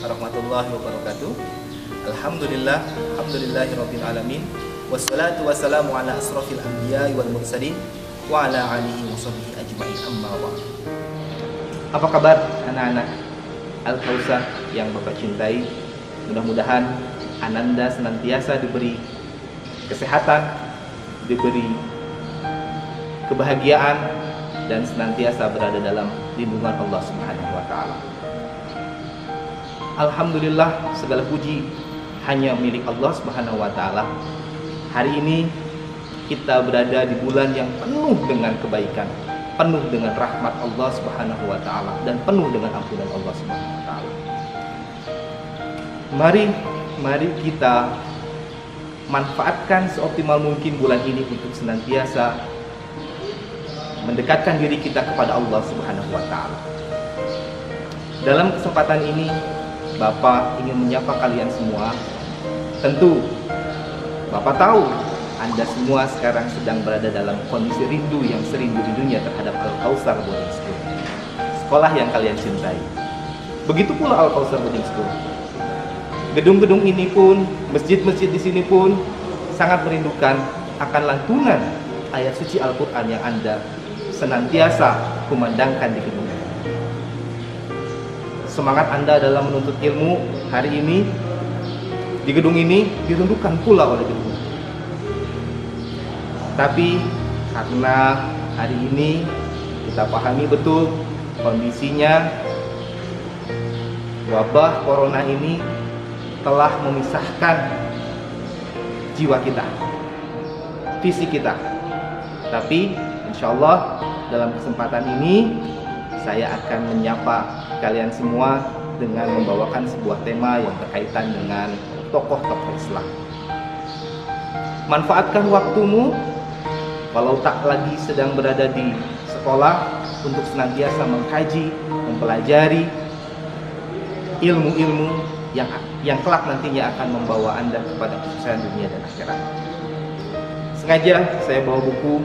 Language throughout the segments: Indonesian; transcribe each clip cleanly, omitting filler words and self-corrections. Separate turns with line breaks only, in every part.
warahmatullahi wabarakatuh. Alhamdulillah, alhamdulillahirabbil alamin. Wassalatu wassalamu ala asrofil anbiya'i wal mursalin wa ala alihi wa sahbihi ajma'in, amma ba'd. Apa kabar anak-anak Al-Kausar yang Bapak cintai? Mudah-mudahan Ananda senantiasa diberi kesehatan, diberi kebahagiaan, dan senantiasa berada dalam lindungan Allah Subhanahu wa Ta'ala. Alhamdulillah, segala puji hanya milik Allah Subhanahu wa Ta'ala. Hari ini kita berada di bulan yang penuh dengan kebaikan, penuh dengan rahmat Allah Subhanahu wa Ta'ala, dan penuh dengan ampunan Allah Subhanahu wa Ta'ala. Mari kita manfaatkan seoptimal mungkin bulan ini untuk senantiasa mendekatkan diri kita kepada Allah Subhanahu wa Ta'ala. Dalam kesempatan ini, Bapak ingin menyapa kalian semua. Tentu Bapak tahu Anda semua sekarang sedang berada dalam kondisi rindu yang serindu-rindunya terhadap Al-Kausar Boarding School, sekolah yang kalian cintai. Begitu pula Al-Kausar Boarding School. Gedung-gedung ini pun, masjid-masjid di sini pun sangat merindukan akan lantunan ayat suci Al-Quran yang Anda senantiasa kumandangkan di gedung. Semangat Anda dalam menuntut ilmu hari ini di gedung ini dirindukan pula oleh gedung. Tapi karena hari ini kita pahami betul kondisinya, wabah corona ini telah memisahkan jiwa kita, fisik kita. Tapi insya Allah dalam kesempatan ini saya akan menyapa kalian semua dengan membawakan sebuah tema yang berkaitan dengan tokoh-tokoh Islam. Manfaatkan waktumu walau tak lagi sedang berada di sekolah untuk senantiasa mengkaji, mempelajari ilmu-ilmu yang kelak nantinya akan membawa Anda kepada kesuksesan dunia dan akhirat. Sengaja saya bawa buku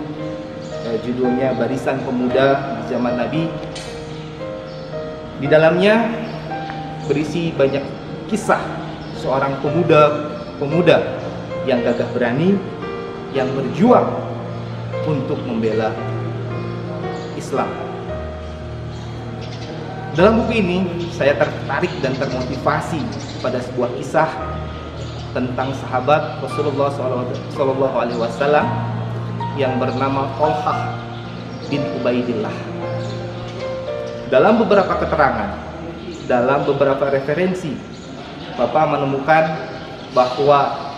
judulnya Barisan Pemuda di Zaman Nabi. Di dalamnya berisi banyak kisah seorang pemuda yang gagah berani, yang berjuang untuk membela Islam. Dalam buku ini saya tertarik dan termotivasi pada sebuah kisah tentang sahabat Rasulullah SAW yang bernama Thalhah bin Ubaidillah. Dalam beberapa keterangan, dalam beberapa referensi, Bapak menemukan bahwa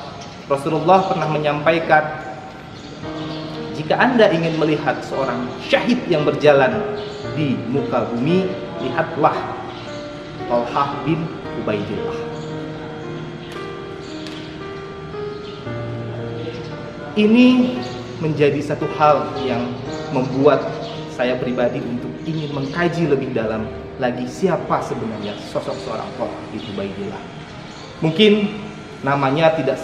Rasulullah pernah menyampaikan, jika Anda ingin melihat seorang syahid yang berjalan di muka bumi, lihatlah Thalhah bin Ubaidillah. Ini menjadi satu hal yang membuat saya pribadi untuk ingin mengkaji lebih dalam lagi siapa sebenarnya sosok seorang Thalhah bin Ubaidillah. Mungkin namanya tidak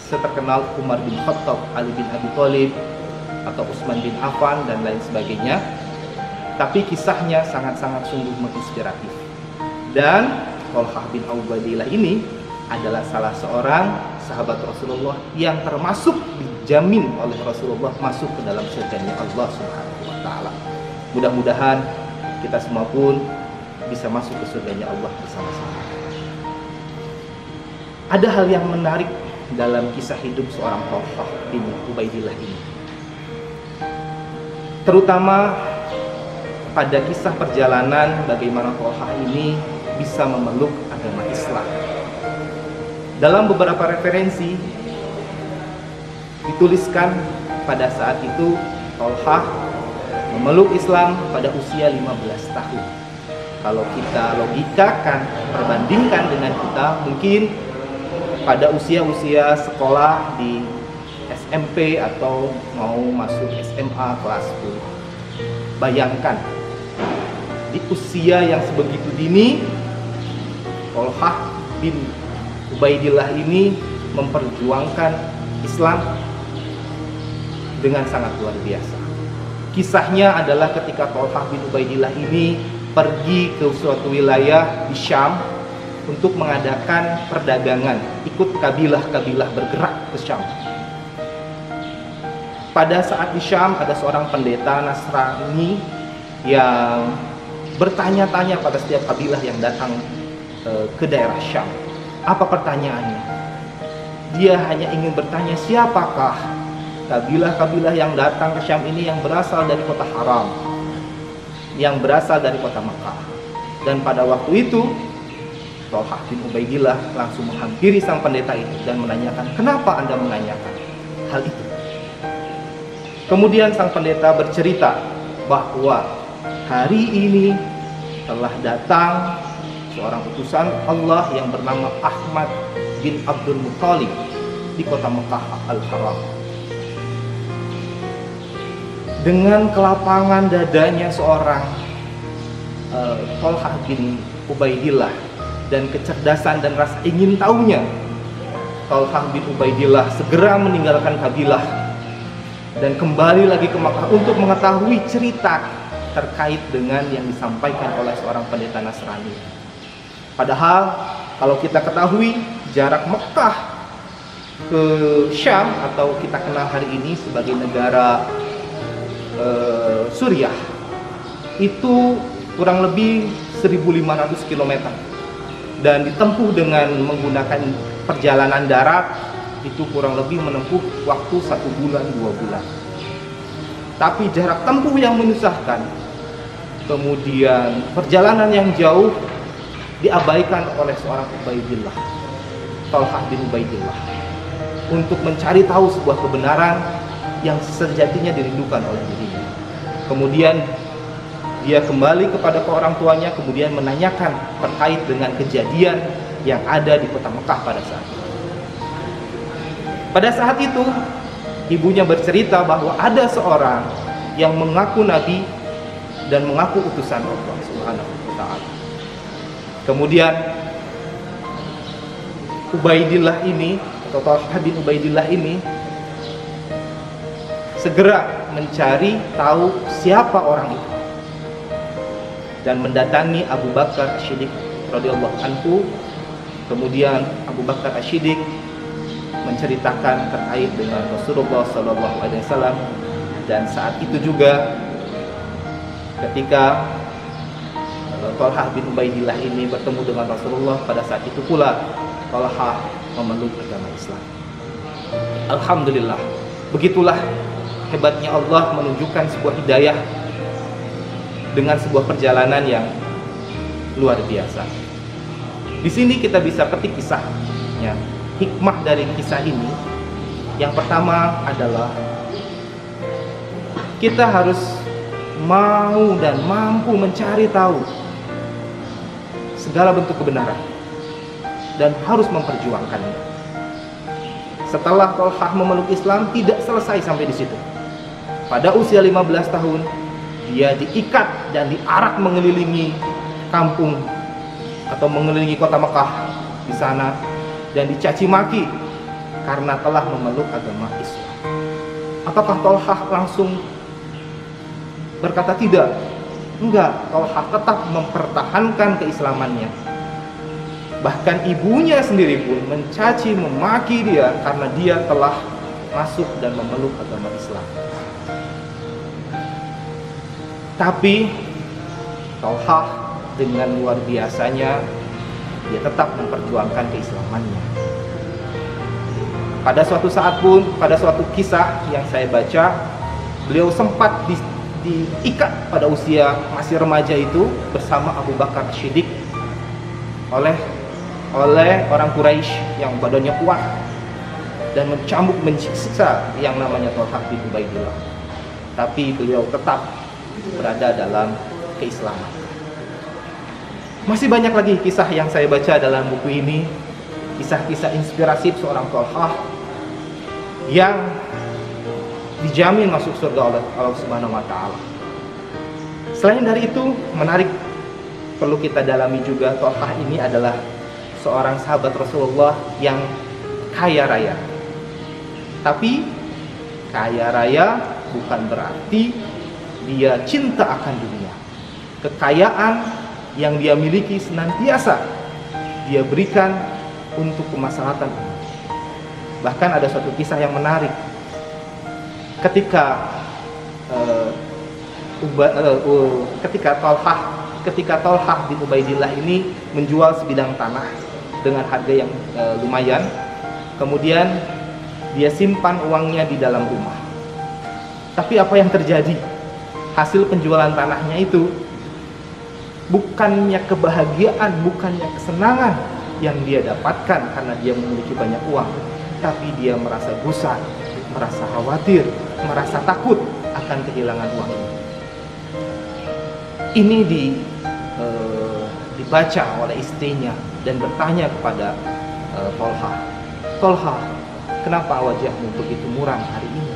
seterkenal Umar bin Khattab, Ali bin Abi Thalib, atau Utsman bin Affan dan lain sebagainya, tapi kisahnya sangat-sangat sungguh menginspiratif. Dan Thalhah bin Ubaidillah ini adalah salah seorang sahabat Rasulullah yang termasuk dijamin oleh Rasulullah masuk ke dalam surganya Allah Subhanahu wa Ta'ala. Mudah-mudahan kita semua pun bisa masuk ke surganya Allah bersama-sama. Ada hal yang menarik dalam kisah hidup seorang Thalhah bin Ubaidillah ini, terutama pada kisah perjalanan bagaimana Thalhah ini bisa memeluk agama Islam. Dalam beberapa referensi dituliskan pada saat itu Thalhah memeluk Islam pada usia 15 tahun. Kalau kita logikakan, perbandingkan dengan kita, mungkin pada usia-usia sekolah di SMP atau mau masuk SMA kelas 10. Bayangkan, di usia yang sebegitu dini, Thalhah bin Ubaidillah ini memperjuangkan Islam dengan sangat luar biasa. Kisahnya adalah ketika Thalhah bin Ubaidillah ini pergi ke suatu wilayah di Syam untuk mengadakan perdagangan, ikut kabilah-kabilah bergerak ke Syam. Pada saat di Syam ada seorang pendeta Nasrani yang bertanya-tanya pada setiap kabilah yang datang ke daerah Syam. Apa pertanyaannya? Dia hanya ingin bertanya, siapakah kabilah-kabilah yang datang ke Syam ini yang berasal dari kota haram, yang berasal dari kota Mekah. Dan pada waktu itu Thalhah bin Ubaidillah langsung menghampiri sang pendeta itu dan menanyakan, kenapa Anda menanyakan hal itu? Kemudian sang pendeta bercerita bahwa hari ini telah datang seorang utusan Allah yang bernama Ahmad bin Abdul Muttalib di kota Mekah Al-Haram. Dengan kelapangan dadanya seorang Thalhah bin Ubaidillah dan kecerdasan dan rasa ingin tahunya, Thalhah bin Ubaidillah segera meninggalkan kabilah dan kembali lagi ke Makkah untuk mengetahui cerita terkait dengan yang disampaikan oleh seorang pendeta Nasrani. Padahal kalau kita ketahui jarak Mekah ke Syam atau kita kenal hari ini sebagai negara Suriah itu kurang lebih 1.500 km dan ditempuh dengan menggunakan perjalanan darat itu kurang lebih menempuh waktu 1 bulan 2 bulan. Tapi jarak tempuh yang menyusahkan, kemudian perjalanan yang jauh diabaikan oleh seorang Ubaidillah, Thalhah bin Ubaidillah, untuk mencari tahu sebuah kebenaran yang sejatinya dirindukan oleh dirinya. Kemudian dia kembali kepada orang tuanya, kemudian menanyakan terkait dengan kejadian yang ada di kota Mekah pada saat itu. Pada saat itu, ibunya bercerita bahwa ada seorang yang mengaku nabi dan mengaku utusan Allah Subhanahu wa taala. Kemudian Ubaidillah ini atau Thalhah bin Ubaidillah ini segera mencari tahu siapa orang itu dan mendatangi Abu Bakar As-Siddiq radhiyallahu anhu. Kemudian Abu Bakar As-Siddiq menceritakan terkait dengan Rasulullah SAW, dan saat itu juga ketika Thalhah bin Ubaidillah ini bertemu dengan Rasulullah, pada saat itu pula Thalhah memeluk agama Islam. Alhamdulillah, begitulah hebatnya Allah menunjukkan sebuah hidayah dengan sebuah perjalanan yang luar biasa. Di sini kita bisa petik kisahnya. Hikmah dari kisah ini yang pertama adalah kita harus mau dan mampu mencari tahu segala bentuk kebenaran dan harus memperjuangkannya. Setelah Thalhah memeluk Islam, tidak selesai sampai di situ. Pada usia 15 tahun dia diikat dan diarak mengelilingi kampung atau mengelilingi kota Mekah di sana dan dicaci maki karena telah memeluk agama Islam. Apakah Thalhah langsung berkata tidak? Enggak, Thalhah tetap mempertahankan keislamannya. Bahkan ibunya sendiri pun mencaci memaki dia karena dia telah masuk dan memeluk agama Islam. Tapi Thalhah dengan luar biasanya dia tetap memperjuangkan keislamannya. Pada suatu saat pun, pada suatu kisah yang saya baca, beliau sempat diikat pada usia masih remaja itu bersama Abu Bakar As-Siddiq oleh orang Quraisy yang badannya kuat dan mencambuk menyiksa yang namanya Thalhah bin Ubaidillah. Tapi beliau tetap berada dalam keislaman. Masih banyak lagi kisah yang saya baca dalam buku ini, kisah-kisah inspirasi seorang Thalhah yang dijamin masuk surga oleh Allah Subhanahu wa taala. Selain dari itu, menarik perlu kita dalami juga, Thalhah ini adalah seorang sahabat Rasulullah yang kaya raya. Tapi kaya raya bukan berarti dia cinta akan dunia. Kekayaan yang dia miliki senantiasa dia berikan untuk kemaslahatan umat. Bahkan ada suatu kisah yang menarik. Ketika ketika Tolhah bin Ubaidillah ini menjual sebidang tanah dengan harga yang lumayan, kemudian dia simpan uangnya di dalam rumah. Tapi apa yang terjadi? Hasil penjualan tanahnya itu bukannya kebahagiaan, bukannya kesenangan yang dia dapatkan karena dia memiliki banyak uang, tapi dia merasa gusar, merasa khawatir, merasa takut akan kehilangan uang ini. Ini dibaca oleh istrinya dan bertanya kepada Tolhah, "Tolhah, kenapa wajahmu begitu muram hari ini?"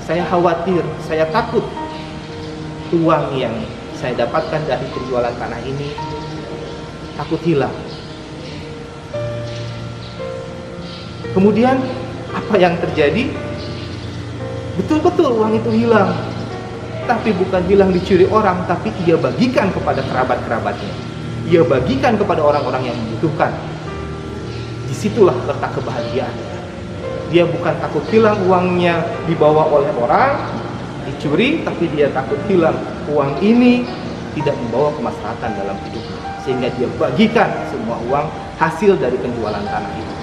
"Saya khawatir, saya takut uang yang saya dapatkan dari penjualan tanah ini takut hilang." Kemudian apa yang terjadi? Betul-betul uang itu hilang. Tapi bukan hilang dicuri orang, tapi ia bagikan kepada kerabat-kerabatnya. Ia bagikan kepada orang-orang yang membutuhkan. Disitulah letak kebahagiaan. Dia bukan takut hilang uangnya dibawa oleh orang, dicuri, tapi dia takut hilang uang ini tidak membawa kemaslahatan dalam hidupnya, sehingga dia bagikan semua uang hasil dari penjualan tanah itu.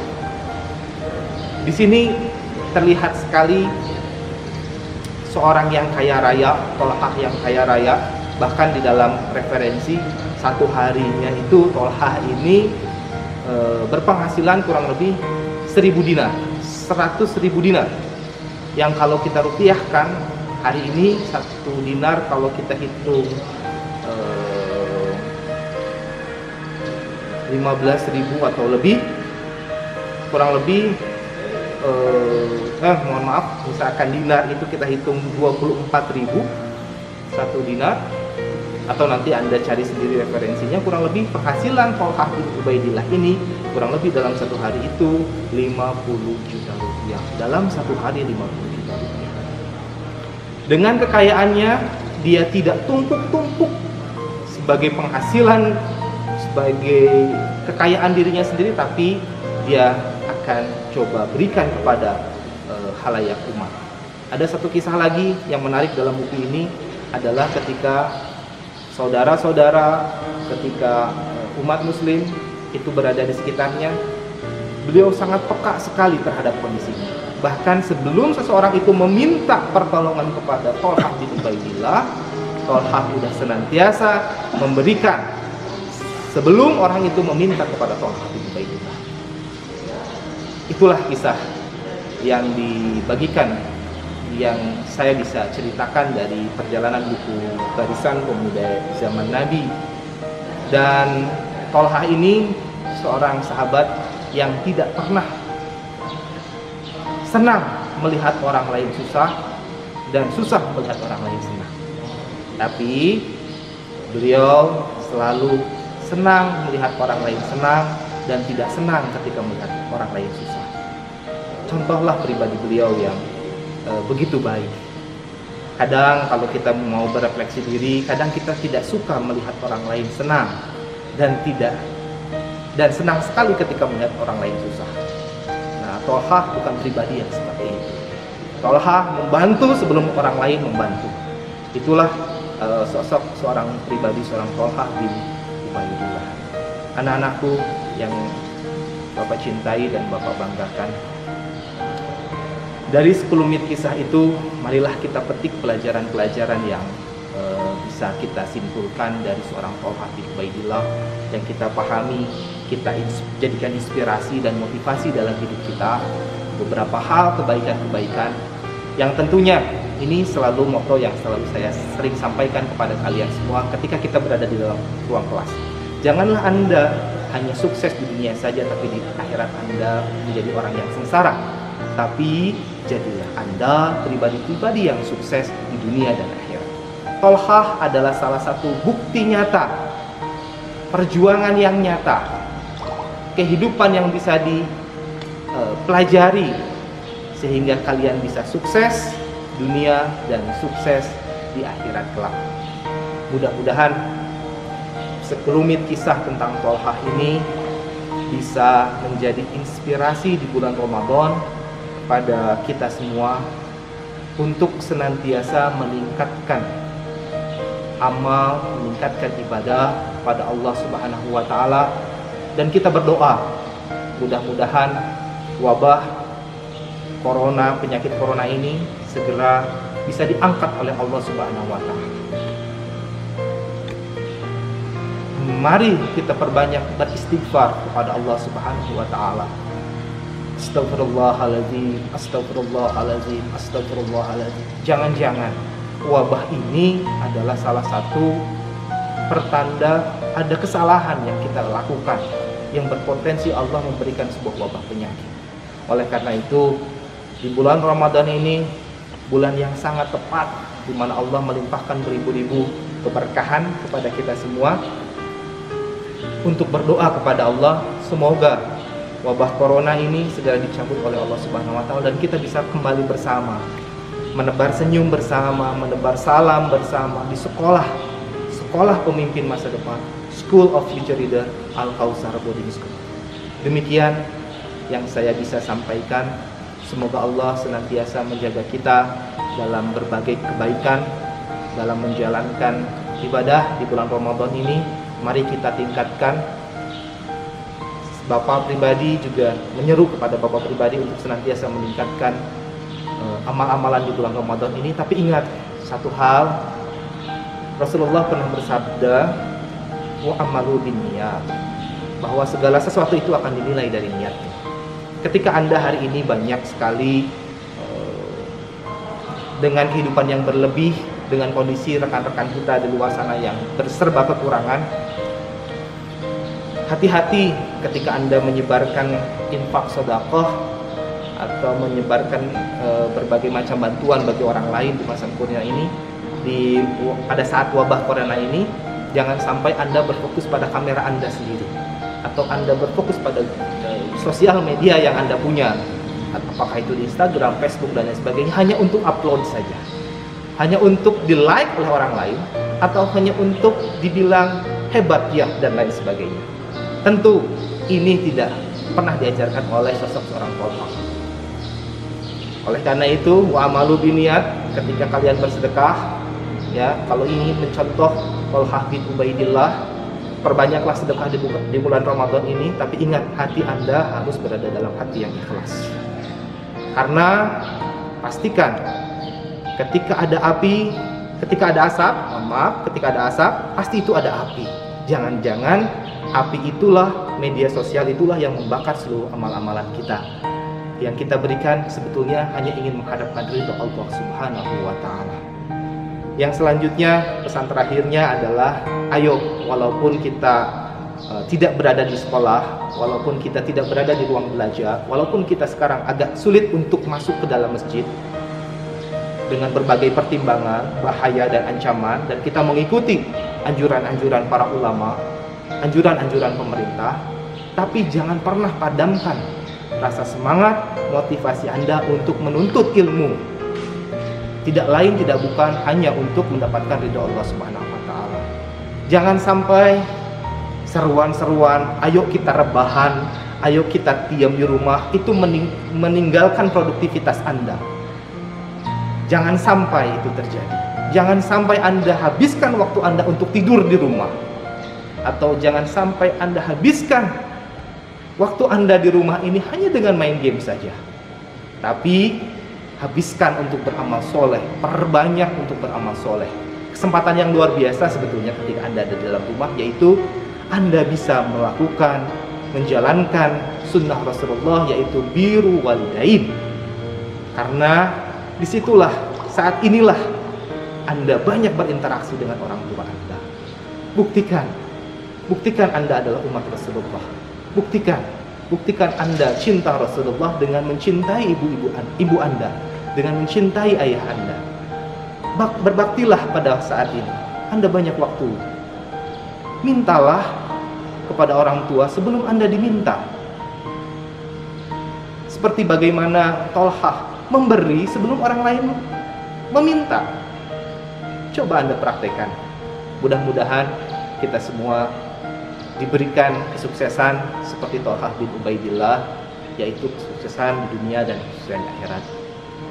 Di sini terlihat sekali seorang yang kaya raya, Tolhah yang kaya raya. Bahkan di dalam referensi satu harinya itu Tolhah ini berpenghasilan kurang lebih 1.000 dinar, 100.000 dinar, yang kalau kita rupiahkan hari ini satu dinar kalau kita hitung 15.000 atau lebih, kurang lebih mohon maaf, misalkan dinar itu kita hitung 24.000 satu dinar, atau nanti Anda cari sendiri referensinya. Kurang lebih penghasilan Tolhah bin Ubaidillah ini kurang lebih dalam satu hari itu 50 juta rupiah. Dalam satu hari 50 juta rupiah. Dengan kekayaannya, dia tidak tumpuk-tumpuk sebagai penghasilan, sebagai kekayaan dirinya sendiri, tapi dia akan coba berikan kepada halayak umat. Ada satu kisah lagi yang menarik dalam buku ini adalah ketika saudara-saudara, ketika umat muslim itu berada di sekitarnya, beliau sangat peka sekali terhadap kondisinya. Bahkan sebelum seseorang itu meminta pertolongan kepada Tolhah bin Ubaidillah, Tolhah sudah senantiasa memberikan sebelum orang itu meminta kepada Tolhah bin Ubaidillah. Itulah kisah yang dibagikan, yang saya bisa ceritakan dari perjalanan buku Barisan Pemuda Zaman Nabi. Dan Tolhah ini seorang sahabat yang tidak pernah senang melihat orang lain susah dan susah melihat orang lain senang. Tapi beliau selalu senang melihat orang lain senang dan tidak senang ketika melihat orang lain susah. Contohlah pribadi beliau yang begitu baik. Kadang kalau kita mau berefleksi diri, kadang kita tidak suka melihat orang lain senang dan senang sekali ketika melihat orang lain susah. Nah, Tolhah bukan pribadi yang seperti itu. Tolhah membantu sebelum orang lain membantu. Itulah sosok seorang pribadi, seorang Tolhah bin Ubaidillah. Anak-anakku yang Bapak cintai dan Bapak banggakan, dari sekelumit kisah itu, marilah kita petik pelajaran-pelajaran yang bisa kita simpulkan dari seorang Tolhah bin Ubaidillah, yang kita pahami, kita jadikan inspirasi dan motivasi dalam hidup kita. Beberapa hal kebaikan-kebaikan yang tentunya ini selalu motto yang selalu saya sering sampaikan kepada kalian semua ketika kita berada di dalam ruang kelas. Janganlah Anda hanya sukses di dunia saja, tapi di akhirat Anda menjadi orang yang sengsara. Tapi jadilah Anda pribadi-pribadi yang sukses di dunia dan akhirat. Tolhah adalah salah satu bukti nyata, perjuangan yang nyata, kehidupan yang bisa dipelajari sehingga kalian bisa sukses dunia dan sukses di akhirat kelak. Mudah-mudahan sekelumit kisah tentang Tolhah ini bisa menjadi inspirasi di bulan Ramadan kepada kita semua untuk senantiasa meningkatkan amal, meningkatkan ibadah pada Allah Subhanahu wa taala, dan kita berdoa mudah-mudahan wabah corona, penyakit corona ini segera bisa diangkat oleh Allah Subhanahu wa taala. Mari kita perbanyak beristighfar kepada Allah Subhanahu wa taala. Astagfirullahaladzim, astagfirullahaladzim, astagfirullahaladzim. Jangan-jangan wabah ini adalah salah satu pertanda ada kesalahan yang kita lakukan yang berpotensi Allah memberikan sebuah wabah penyakit. Oleh karena itu, di bulan Ramadan ini, bulan yang sangat tepat di mana Allah melimpahkan beribu-ribu keberkahan kepada kita semua, untuk berdoa kepada Allah semoga wabah corona ini segera dicabut oleh Allah Subhanahu wa taala dan kita bisa kembali bersama, menebar senyum bersama, menebar salam bersama di sekolah pemimpin masa depan, School of Future Leader Al-Kautsar Boarding School. Demikian yang saya bisa sampaikan. Semoga Allah senantiasa menjaga kita dalam berbagai kebaikan, dalam menjalankan ibadah di bulan Ramadan ini. Mari kita tingkatkan. Bapak pribadi juga menyeru kepada Bapak pribadi untuk senantiasa meningkatkan amal-amalan di bulan Ramadan ini. Tapi ingat satu hal, Rasulullah pernah bersabda, wa amalu binniyat, bahwa segala sesuatu itu akan dinilai dari niat. Ketika Anda hari ini banyak sekali dengan kehidupan yang berlebih, dengan kondisi rekan-rekan kita di luar sana yang berserba kekurangan, hati-hati ketika Anda menyebarkan infak sedekah atau menyebarkan berbagai macam bantuan bagi orang lain di masa corona ini, pada saat wabah corona ini. Jangan sampai Anda berfokus pada kamera Anda sendiri, atau Anda berfokus pada sosial media yang Anda punya, apakah itu di Instagram, Facebook, dan lain sebagainya, hanya untuk upload saja, hanya untuk di-like oleh orang lain, atau hanya untuk dibilang hebat ya, dan lain sebagainya. Tentu ini tidak pernah diajarkan oleh sosok seorang Tolhah. Oleh karena itu, wa amalu biniyat, ketika kalian bersedekah, ya, kalau ingin mencontoh Tolhah bin Ubaidillah, perbanyaklah sedekah di bulan Ramadan ini. Tapi ingat, hati Anda harus berada dalam hati yang ikhlas. Karena pastikan ketika ada api, ketika ada asap, pasti itu ada api. Jangan-jangan api itulah, media sosial itulah yang membakar seluruh amal-amalan kita. Yang kita berikan sebetulnya hanya ingin menghadapkan ridha Allah Subhanahu wa taala. Yang selanjutnya, pesan terakhirnya adalah, ayo, walaupun kita tidak berada di sekolah, walaupun kita tidak berada di ruang belajar, walaupun kita sekarang agak sulit untuk masuk ke dalam masjid dengan berbagai pertimbangan, bahaya dan ancaman, dan kita mengikuti anjuran-anjuran para ulama, anjuran-anjuran pemerintah, tapi jangan pernah padamkan rasa semangat, motivasi Anda untuk menuntut ilmu. Tidak lain tidak bukan hanya untuk mendapatkan ridha Allah Subhanahu wa taala. Jangan sampai seruan-seruan, ayo kita rebahan, ayo kita diam di rumah, itu meninggalkan produktivitas Anda. Jangan sampai itu terjadi. Jangan sampai Anda habiskan waktu Anda untuk tidur di rumah. Atau jangan sampai Anda habiskan waktu Anda di rumah ini hanya dengan main game saja. Tapi habiskan untuk beramal soleh, perbanyak untuk beramal soleh. Kesempatan yang luar biasa sebetulnya ketika Anda ada di dalam rumah, yaitu Anda bisa melakukan, menjalankan sunnah Rasulullah, yaitu biru walidain. Karena disitulah, saat inilah Anda banyak berinteraksi dengan orang tua Anda. Buktikan Anda adalah umat Rasulullah. Buktikan Anda cinta Rasulullah dengan mencintai ibu Anda, dengan mencintai ayah Anda. Berbaktilah pada saat ini. Anda banyak waktu. Mintalah kepada orang tua sebelum Anda diminta. Seperti bagaimana Tolhah memberi sebelum orang lain meminta. Coba Anda praktekkan. Mudah-mudahan kita semua diberikan kesuksesan seperti Thalhah bin Ubaidillah, yaitu kesuksesan di dunia dan kesuksesan di akhirat.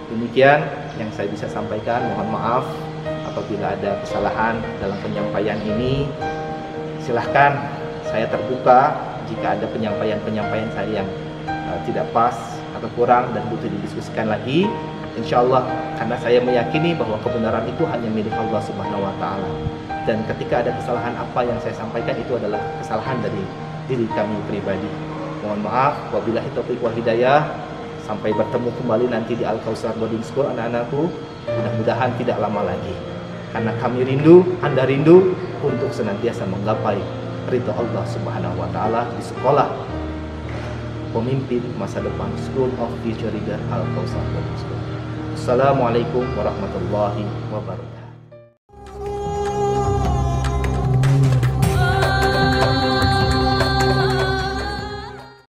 Demikian yang saya bisa sampaikan. Mohon maaf apabila ada kesalahan dalam penyampaian ini. Silahkan, saya terbuka jika ada penyampaian saya yang tidak pas atau kurang dan butuh didiskusikan lagi. Insya Allah, karena saya meyakini bahwa kebenaran itu hanya milik Allah Subhanahu wa Ta'ala. Dan ketika ada kesalahan apa yang saya sampaikan, itu adalah kesalahan dari diri kami pribadi. Mohon maaf, wabillahi taufiq wal hidayah. Sampai bertemu kembali nanti di Al-Kausar Boarding School, anak-anakku. Mudah-mudahan tidak lama lagi. Karena kami rindu, Anda rindu untuk senantiasa menggapai ridha Allah Subhanahu wa Ta'ala di sekolah pemimpin masa depan, School of Future Leader Al-Kausar Boarding School. Assalamualaikum warahmatullahi wabarakatuh.